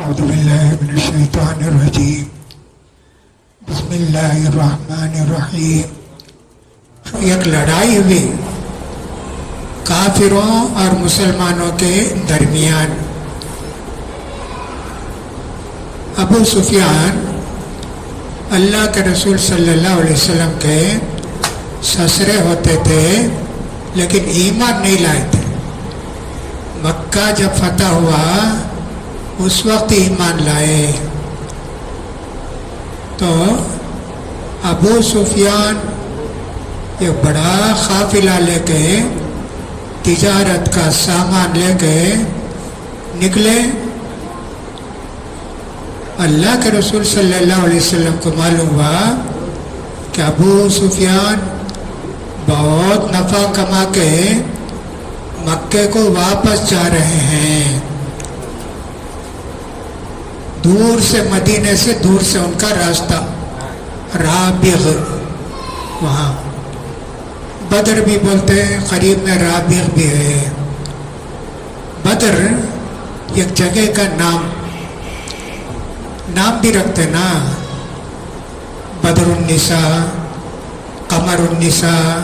اعوذ باللہ من الشیطان الرجیم بسم اللہ الرحمن الرحیم۔ ایک لڑائی ہوئی کافروں اور مسلمانوں کے درمیان۔ ابو سفیان اللہ کے رسول صلی اللہ علیہ وسلم کے سسرے ہوتے تھے، لیکن ایمان نہیں لائے تھے۔ مکہ جب فتح ہوا اس وقت ایمان لائے۔ تو ابو سفیان ایک بڑا قافلہ لے کے، تجارت کا سامان لے کے نکلے۔ اللہ کے رسول صلی اللہ علیہ وسلم کو معلوم ہوا کہ ابو سفیان بہت نفع کما کے مکے کو واپس جا رہے ہیں۔ دور سے، مدینے سے دور سے ان کا راستہ رابغ، وہاں بدر بھی بولتے ہیں، قریب میں رابغ بھی ہے۔ بدر ایک جگہ کا نام بھی رکھتے نا، بدر النساء، قمر النساء۔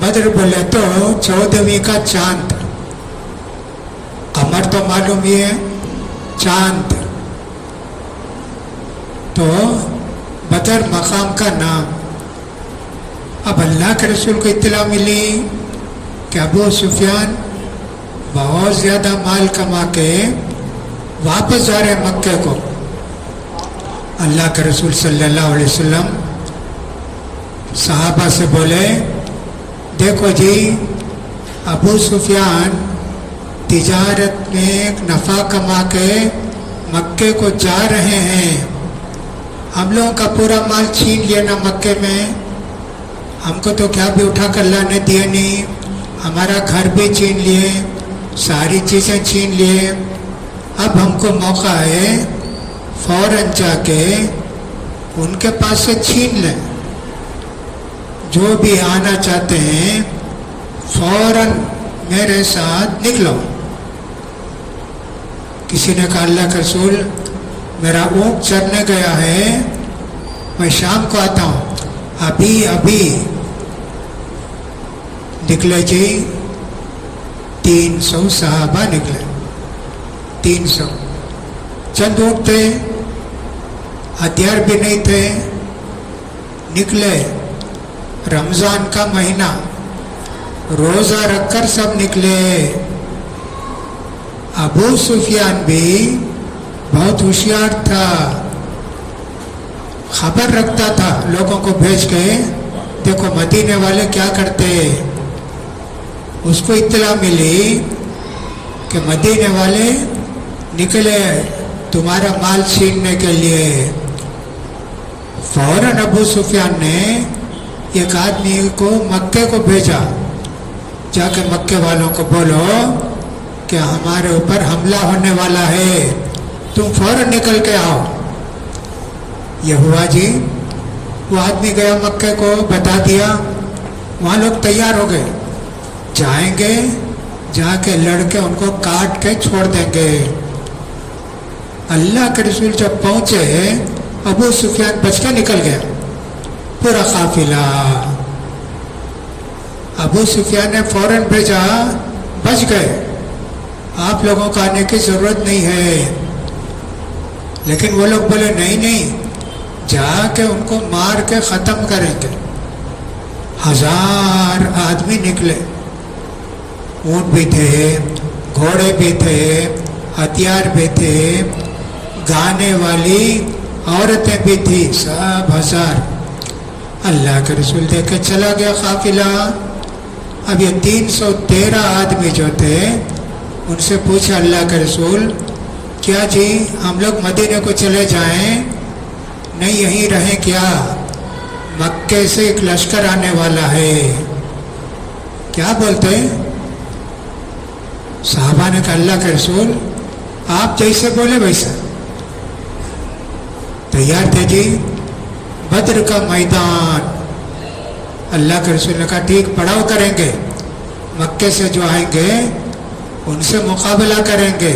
بدر بولے تو 14ویں کا چاند، قمر تو معلوم ہی ہے، چاند۔ تو بدر مقام کا نام۔ اب اللہ کے رسول کو اطلاع ملی کہ ابو سفیان بہت زیادہ مال کما کے واپس جا رہے مکے کو۔ اللہ کے رسول صلی اللہ علیہ وسلم صحابہ سے بولے، دیکھو جی، ابو سفیان تجارت میں نفع کما کے مکے کو جا رہے ہیں۔ ہم لوگوں کا پورا مال چھین لیا نا مکے میں، ہم کو تو کیا بھی اٹھا کر اللہ نے دیا نہیں، ہمارا گھر بھی چھین لیے، ساری چیزیں چھین لیے۔ اب ہم کو موقع ہے فوراً جا کے ان کے پاس سے چھین لیں۔ جو بھی آنا چاہتے ہیں فوراً میرے ساتھ نکلو۔ کسی نے کہا، اللہ کے رسول میرا اونٹ چرنے گیا ہے، میں شام کو آتا ہوں۔ ابھی نکلے جی، 300 صحابہ نکلے، 300۔ چند اونٹ تھے، ہتھیار بھی نہیں تھے، نکلے۔ رمضان کا مہینہ، روزہ رکھ کر سب نکلے۔ ابو سفیان بھی بہت ہوشیار تھا، خبر رکھتا تھا لوگوں کو بھیج کے، دیکھو مدینے والے کیا کرتے۔ اس کو اطلاع ملی کہ مدینے والے نکلے تمہارا مال چھیننے کے لیے۔ فوراً ابو سفیان نے ایک آدمی کو مکے کو بھیجا، جا کے مکے والوں کو بولو کہ ہمارے اوپر حملہ ہونے والا ہے، تم فوراً نکل کے آؤ۔ یہ ہوا جی، وہ آدمی گیا مکے کو، بتا دیا، وہاں لوگ تیار ہو گئے، جائیں گے، جا کے لڑ کے ان کو کاٹ کے چھوڑ دیں گے۔ اللہ کے رسول جب پہنچے، ابو سفیان بچ کے نکل گیا، پورا قافلہ۔ ابو سفیان نے فوراً بھیجا، بچ گئے، آپ لوگوں کو آنے کی ضرورت نہیں ہے۔ لیکن وہ لوگ بولے نہیں، جا کے ان کو مار کے ختم کریں گے۔ 1000 آدمی نکلے، اونٹ بھی تھے، گھوڑے بھی تھے، ہتھیار بھی تھے، گانے والی عورتیں بھی تھی، سب 1000۔ اللہ کے رسول دیکھ کے چلا گیا قافلہ۔ اب یہ 313 آدمی جو تھے، ان سے پوچھا اللہ کے رسول، کیا جی ہم لوگ مدینے کو چلے جائیں؟ نہیں، یہیں رہیں کیا؟ مکے سے ایک لشکر آنے والا ہے۔ کیا بولتے؟ صحابہ نے کہا، اللہ کے رسول آپ جیسے بولے ویسا۔ تیار تھے جی۔ بدر کا میدان، اللہ کے رسول نے کہا ٹھیک، پڑاؤ کریں گے، مکے سے جو آئیں گے ان سے مقابلہ کریں گے۔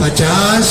50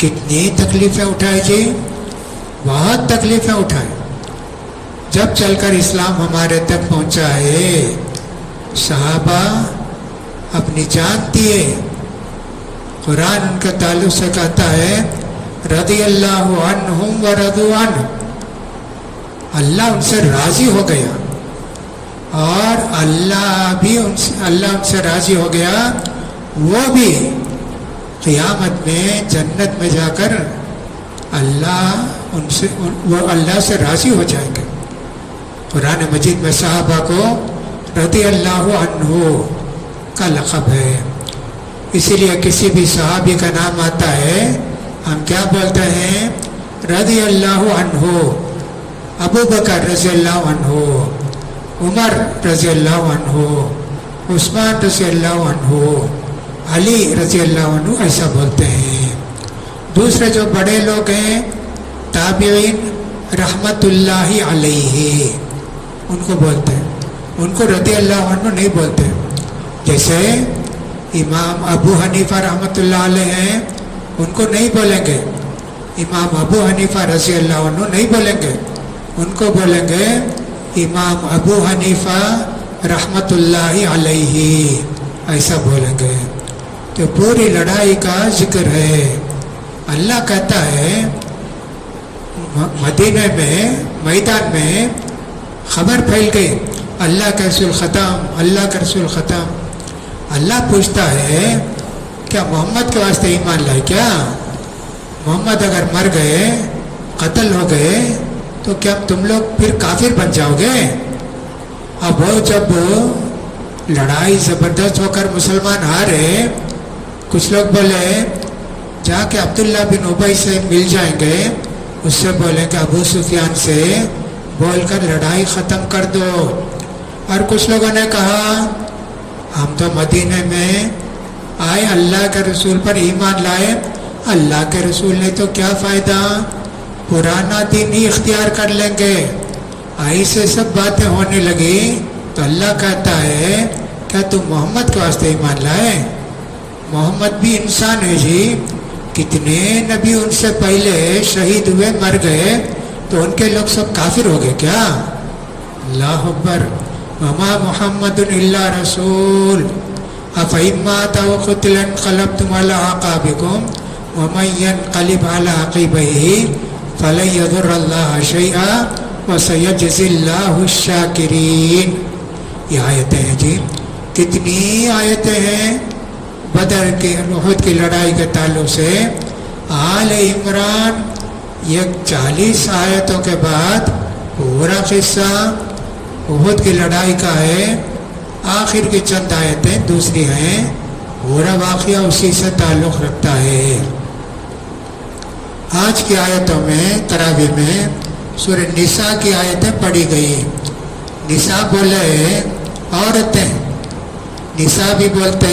کتنی تکلیفیں اٹھائے جی، بہت تکلیفیں اٹھائے. جب چل کر اسلام ہمارے تک پہنچا ہے، صحابہ اپنی جان دیے. قرآن ان کے تعلق سے کہتا ہے رضی اللہ عنہم ورضوا عنہ، اللہ ان سے راضی ہو گیا اور اللہ ان سے راضی ہو گیا. وہ بھی قیامت میں جنت میں جا کر وہ اللہ سے راضی ہو جائیں گے. قرآن مجید میں صحابہ کو رضی اللہ عنہ کا لقب ہے. اسی لیے کسی بھی صحابی کا نام آتا ہے ہم کیا بولتے ہیں؟ رضی اللہ عنہ. ابو بکر رضی اللہ عنہ، عمر رضی اللہ عنہ، عثمان رضی اللہ عنہ، علی رضی اللہ عنہ، ایسا بولتے ہیں. دوسرے جو بڑے لوگ ہیں تابعین رحمت اللہ علیہ، ان کو بولتے ہیں، ان کو رضی اللہ عنہ نہیں بولتے. جیسے امام ابو حنیفہ رحمۃ اللہ علیہ ہیں، ان کو نہیں بولیں گے امام ابو حنیفہ رضی اللہ عنہ، نہیں بولیں گے. ان کو بولیں گے امام ابو حنیفہ رحمۃ اللہ علیہ، ایسا بولیں گے. تو پوری لڑائی کا ذکر ہے. اللہ کہتا ہے مدینہ میں میدان میں خبر پھیل گئی اللہ کا رسول ختم، اللہ کا رسول ختم. اللہ پوچھتا ہے کیا محمد کے واسطے ایمان لائے؟ کیا محمد اگر مر گئے، قتل ہو گئے تو کیا تم لوگ پھر کافر بن جاؤ گے؟ اب وہ جب لڑائی زبردست ہو کر مسلمان ہارے، کچھ لوگ بولے جا کے عبداللہ بن ابی سے مل جائیں گے، اس سے بولیں کہ ابو سفیان سے بول کر لڑائی ختم کر دو. اور کچھ لوگوں نے کہا ہم تو مدینے میں آئے، اللہ کے رسول پر ایمان لائے، اللہ کے رسول نے تو کیا فائدہ، پرانا دین ہی اختیار کر لیں گے. ایسے سب باتیں ہونے لگی تو اللہ کہتا ہے کیا تم محمد کے واسطے ایمان لائے؟ محمد بھی انسان ہے جی، کتنے نبی ان سے پہلے شہید ہوئے، مر گئے، تو ان کے لوگ سب کافر ہو گئے کیا؟ اللہ اکبر. وما محمد الا رسول افإن مات أو قتل انقلبتم على أعقابكم ومن ينقلب على عقبيه فلن يضر الله شيئا وسيجزي الله الشاكرين. یہ آیتیں ہیں جی، کتنی آیتیں ہیں بدر کی، احد کی لڑائی کے تعلق سے. آل عمران یہ 40 آیتوں کے بعد پورا قصہ احد کی لڑائی کا ہے. آخر کی چند آیتیں دوسری ہیں، پورا واقعہ اسی سے تعلق رکھتا ہے. آج کی آیتوں میں تراویح میں سورہ نساء کی آیتیں پڑھی گئی. نساء بولے عورتیں، نساء بھی بولتے،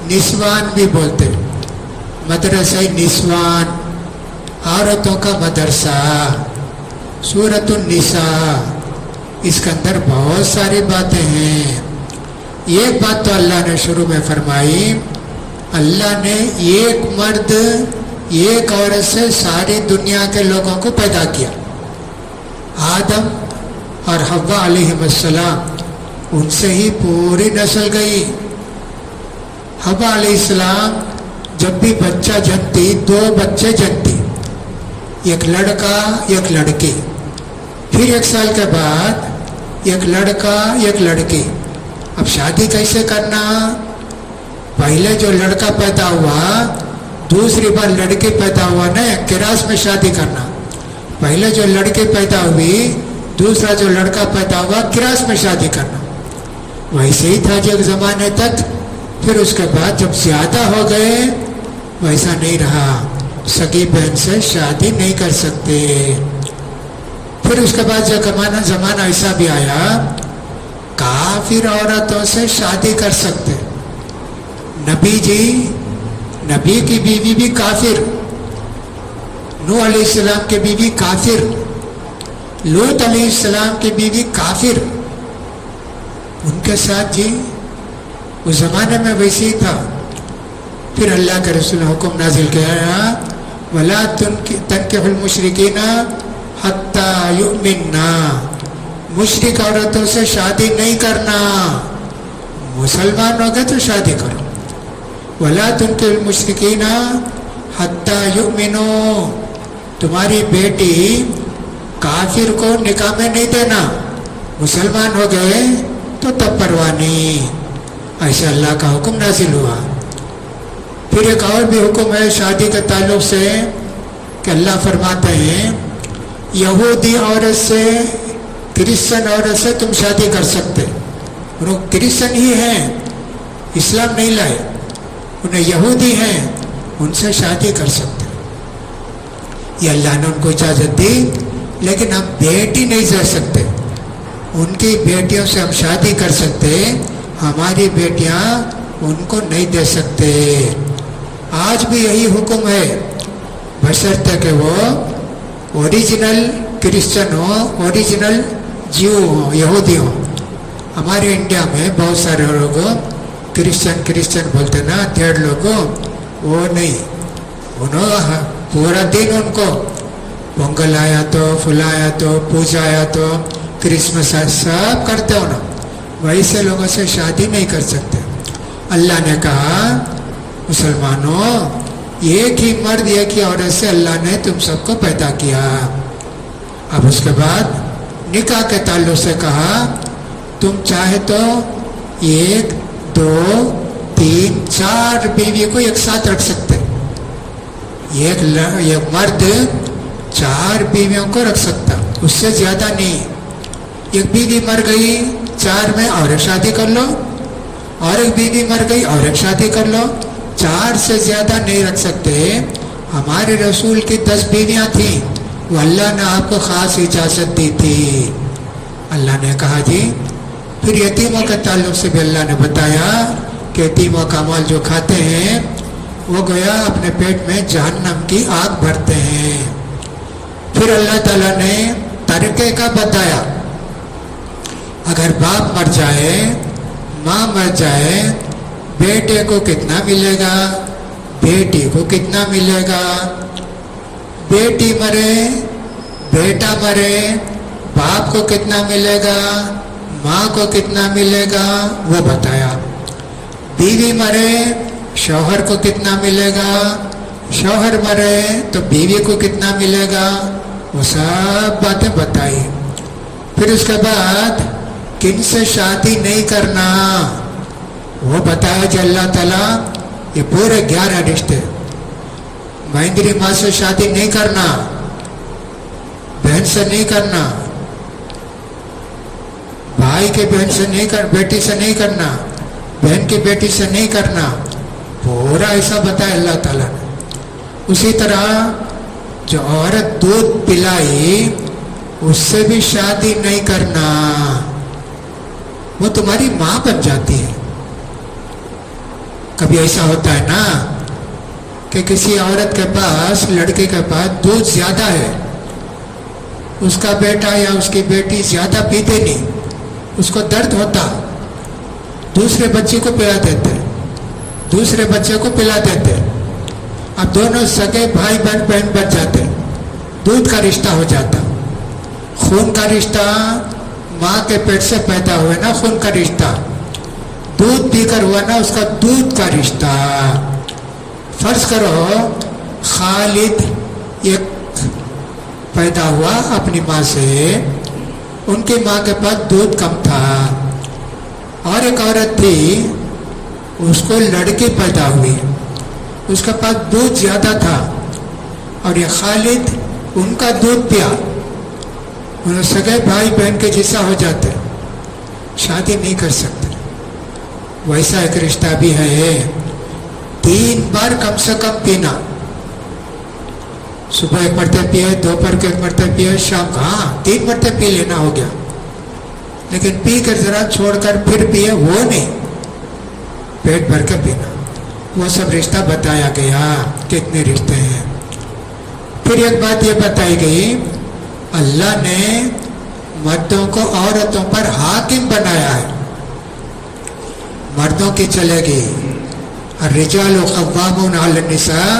نسوان بھی بولتے. مدرسہ نسوان، عورتوں کا مدرسہ. سورۃ النساء، اس کے اندر بہت ساری باتیں ہیں. ایک بات تو اللہ نے شروع میں فرمائی، اللہ نے ایک مرد ایک عورت سے ساری دنیا کے لوگوں کو پیدا کیا. آدم اور حوا علیہ السلام، ان سے ہی پوری نسل گئی. حوا علیہ السلام جب بھی بچہ جنتی، 2 بچے جنتی، ایک لڑکا ایک لڑکی. پھر 1 سال کے بعد ایک لڑکا ایک لڑکی. اب شادی کیسے کرنا؟ پہلے جو لڑکا پیدا ہوا، دوسری بار لڑکی پیدا ہوا نا، کراس میں شادی کرنا. پہلے جو لڑکی پیدا ہوئی، دوسرا جو لڑکا پیدا ہوا، کراس میں شادی کرنا. ویسے ہی تھا جو ایک زمانے تک. پھر اس کے بعد جب زیادہ ہو گئے، ویسا نہیں رہا، سگی بہن سے شادی نہیں کر سکتے. پھر اس کے بعد جو زمانہ ایسا بھی آیا، کافر عورتوں سے شادی کر سکتے. نبی جی، نبی کی بیوی بھی کافر، نوح علیہ السلام کی بیوی کافر، لوط علیہ السلام کی بیوی کافر. ان کے ساتھ جی اس زمانے میں ویسے ہی تھا. پھر اللہ کے رسول نے حکم نازل کیا ولا تنکحوا المشرکین حتی یؤمننا، مشرک عورتوں سے شادی نہیں کرنا، مسلمان ہو گئے تو شادی کرو. ولا تنکحوا المشرکین حتی یؤمنوا، تمہاری بیٹی کافر کو نکاح میں نہیں دینا، مسلمان ہو گئے تو تب پرواہ نہیں. ایسا اللہ کا حکم نازل ہوا. پھر ایک اور بھی حکم ہے شادی کے تعلق سے کہ اللہ فرماتے ہیں یہودی عورت سے، کرسچن عورت سے تم شادی کر سکتے، وہ کرسچن ہی ہیں، اسلام نہیں لائے، انہیں یہودی ہیں، ان سے شادی کر سکتے. یہ اللہ نے ان کو اجازت دی، لیکن ہم بیٹی نہیں دے سکتے. ان کی بیٹیوں سے ہم شادی کر سکتے، ہماری بیٹیاں ان کو نہیں دے سکتے. آج بھی یہی حکم ہے، بشرطے کہ وہ اوریجنل کرسچن ہو، اوریجنل جیو ہوں، یہودی ہوں. ہمارے انڈیا میں بہت سارے لوگ کرسچن بولتے نا، تھرڈ لوگ، وہ نہیں، انہوں پورا دن ان کو پونگل آیا تو، فلا آیا تو، پوجا آیا تو، کرسمس آیا، سب کرتے ہو نا. ویسے لوگوں سے شادی نہیں کر سکتے. اللہ نے کہا مسلمانوں، ایک ہی مرد ایک ہی عورت سے اللہ نے تم سب کو پیدا کیا. اب اس کے بعد نکاح کے تعلق سے کہا تم چاہے تو 1 2 3 4 بیوی کو ایک ساتھ رکھ سکتے. ایک مرد 4 بیویوں کو رکھ سکتا، اس سے زیادہ نہیں. ایک بیوی مر گئی 4 میں اور ایک شادی کر لو، اور ایک بیوی مر گئی اور ایک شادی کر لو. 4 سے زیادہ نہیں رکھ سکتے. ہمارے رسول کی 10 بیویاں تھیں، وہ اللہ نے آپ کو خاص اجازت دی تھی. اللہ نے کہا جی. پھر یتیموں کے تعلق سے بھی اللہ نے بتایا کہ یتیموں کا مال جو کھاتے ہیں وہ گویا اپنے پیٹ میں جہنم کی آگ بھرتے ہیں. پھر اللہ تعالیٰ نے ترکے کا بتایا. اگر باپ مر جائے، ماں مر جائے، بیٹے کو کتنا ملے گا، بیٹی کو کتنا ملے گا. بیٹی مرے، بیٹا مرے، باپ کو کتنا ملے گا، ماں کو کتنا ملے گا وہ بتایا. بیوی مرے، شوہر کو کتنا ملے گا، شوہر مرے تو بیوی کو کتنا ملے گا، وہ سب باتیں بتائی. پھر اس کے بعد کن سے شادی نہیں کرنا وہ بتایا کہ اللہ تعالیٰ یہ پورے 11 رشتے. مہندری ماں سے شادی نہیں کرنا، بہن سے نہیں کرنا، بھائی کے بہن سے نہیں کر، بیٹی سے نہیں کرنا، بہن کی بیٹی سے نہیں کرنا، پورا ایسا بتایا اللہ تعالیٰ نے. اسی طرح جو عورت دودھ پلائی اس سے بھی شادی نہیں کرنا، وہ تمہاری ماں بن جاتی ہے. کبھی ایسا ہوتا ہے نا کہ کسی عورت کے پاس، لڑکے کے پاس دودھ زیادہ ہے، اس کا بیٹا یا اس کی بیٹی زیادہ پیتے نہیں، اس کو درد ہوتا، دوسرے بچے کو پلا دیتے، دوسرے بچے کو پلا دیتے. اب دونوں سگے بھائی بہن بن جاتے، دودھ کا رشتہ ہو جاتا. خون کا رشتہ ماں کے پیٹ سے پیدا ہوئے نا، خون کا رشتہ، دودھ پی کر ہوا نا، اس کا دودھ کا رشتہ. فرض کرو خالد ایک پیدا ہوا اپنی ماں سے، ان کی ماں کے پاس دودھ کم تھا. اور ایک عورت تھی، اس کو لڑکی پیدا ہوئی، اس کے پاس دودھ زیادہ تھا، اور یہ خالد ان کا دودھ پیا، انہیں سگے بھائی بہن کے جیسا ہو جاتے، شادی نہیں کر سکتے. ویسا ایک رشتہ بھی ہے، 3 بار کم سے کم پینا. صبح 1 مرتبہ پیے، دوپہر کو 1 مرتبہ پیے، شام کو 3 مرتبہ پی لینا ہو گیا. لیکن پی کر ذرا چھوڑ کر پھر پیے وہ نہیں، پیٹ بھر کے پینا. وہ سب رشتہ بتایا گیا کتنے رشتے ہیں. پھر ایک بات یہ بتائی گئی، اللہ نے مردوں کو عورتوں پر حاکم بنایا ہے. مردوں کی چلے گی الرجال قوامون علی النساء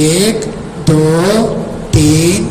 1, 2, 3,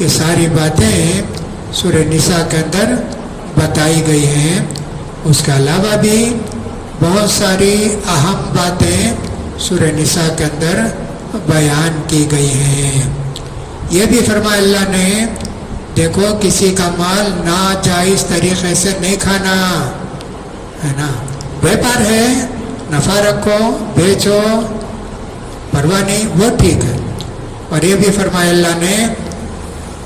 یہ ساری باتیں سورہ نساء کے اندر بتائی گئی ہیں. اس کے علاوہ بھی بہت ساری اہم باتیں سورہ نساء کے اندر بیان کی گئی ہیں. یہ بھی فرمایا اللہ نے دیکھو کسی کا مال ناجائز طریقے سے نہیں کھانا ہے نا. بیپار ہے، نفع رکھو بیچو پرواہ نہیں، وہ ٹھیک ہے. اور یہ بھی فرمایا اللہ نے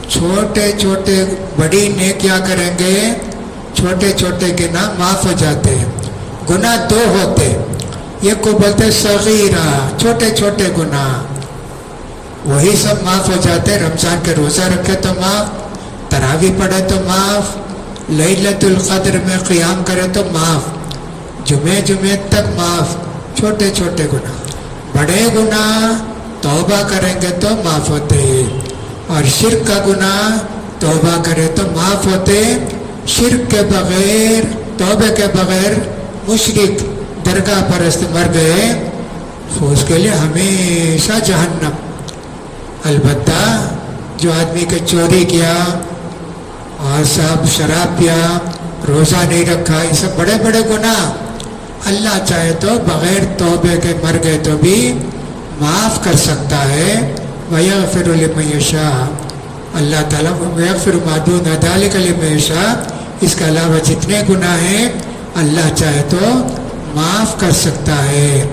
چھوٹے چھوٹے بڑی نیکیاں کریں گے چھوٹے چھوٹے گناہ معاف ہو جاتے ہیں. گناہ دو ہوتے، یہ کو بولتے صغیرہ چھوٹے چھوٹے گناہ، وہی سب معاف ہو جاتے. رمضان کے روزہ رکھے تو معاف، تراویح پڑھے تو معاف، لیلۃ القدر میں قیام کرے تو معاف، جمعے تک معاف. چھوٹے چھوٹے گناہ. بڑے گناہ توبہ کریں گے تو معاف ہوتے، اور شرک کا گناہ توبہ کرے تو معاف ہوتے. شرک کے بغیر توبے کے بغیر مشرک درگاہ پرست مر گئے تو اس کے لیے ہمیشہ جہنم. البتہ جو آدمی کے چوری کیا اور صاحب شراب پیا، روزہ نہیں رکھا، یہ سب بڑے بڑے گناہ اللہ چاہے تو بغیر توبے کے مر گئے تو بھی معاف کر سکتا ہے. وَيَغْفِرُ لِمَن يَشَاءُ، اللہ تعالیٰ وَيَغْفِرُ مَا دُونَ ذَلِكَ لِمَن يَشَاءُ. اس کے علاوہ جتنے گناہ ہیں اللہ چاہے تو معاف کر سکتا ہے.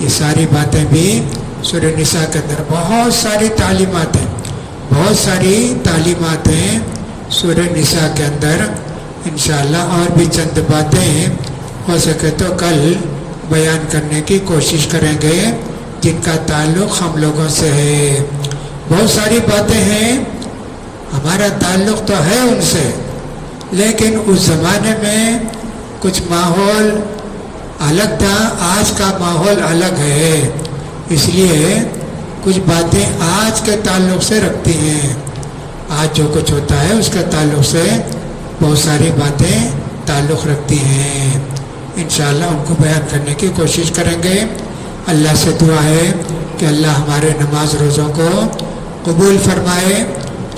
یہ ساری باتیں بھی سورہ نساء کے اندر بہت ساری تعلیمات ہیں، بہت ساری تعلیمات ہیں سورہ نساء کے اندر. انشاءاللہ اور بھی چند باتیں ہو سکے تو کل بیان کرنے کی کوشش کریں گے جن کا تعلق ہم لوگوں سے ہے. بہت ساری باتیں ہیں ہمارا تعلق تو ہے ان سے، لیکن اس زمانے میں کچھ ماحول الگ تھا، آج کا ماحول الگ ہے، اس لیے کچھ باتیں آج کے تعلق سے رکھتی ہیں. آج جو کچھ ہوتا ہے اس کے تعلق سے بہت ساری باتیں تعلق رکھتی ہیں. انشاءاللہ ان کو بیان کرنے کی کوشش کریں گے. اللہ سے دعا ہے کہ اللہ ہمارے نماز روزوں کو قبول فرمائے،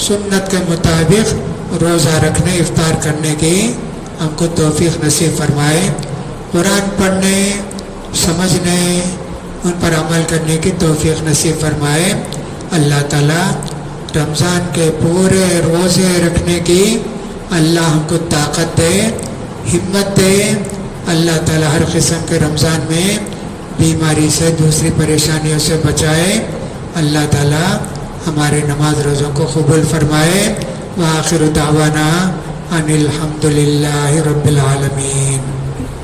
سنت کے مطابق روزہ رکھنے افطار کرنے کی ہم کو توفیق نصیب فرمائے. قرآن پڑھنے سمجھنے ان پر عمل کرنے کی توفیق نصیب فرمائے. اللہ تعالیٰ رمضان کے پورے روزے رکھنے کی اللہ ہم کو طاقت دے، ہمت دے. اللہ تعالیٰ ہر قسم کے رمضان میں بیماری سے دوسری پریشانیوں سے بچائے. اللہ تعالیٰ ہمارے نماز روزوں کو قبول فرمائے. وآخر دعوانا ان الحمد للہ رب العالمین.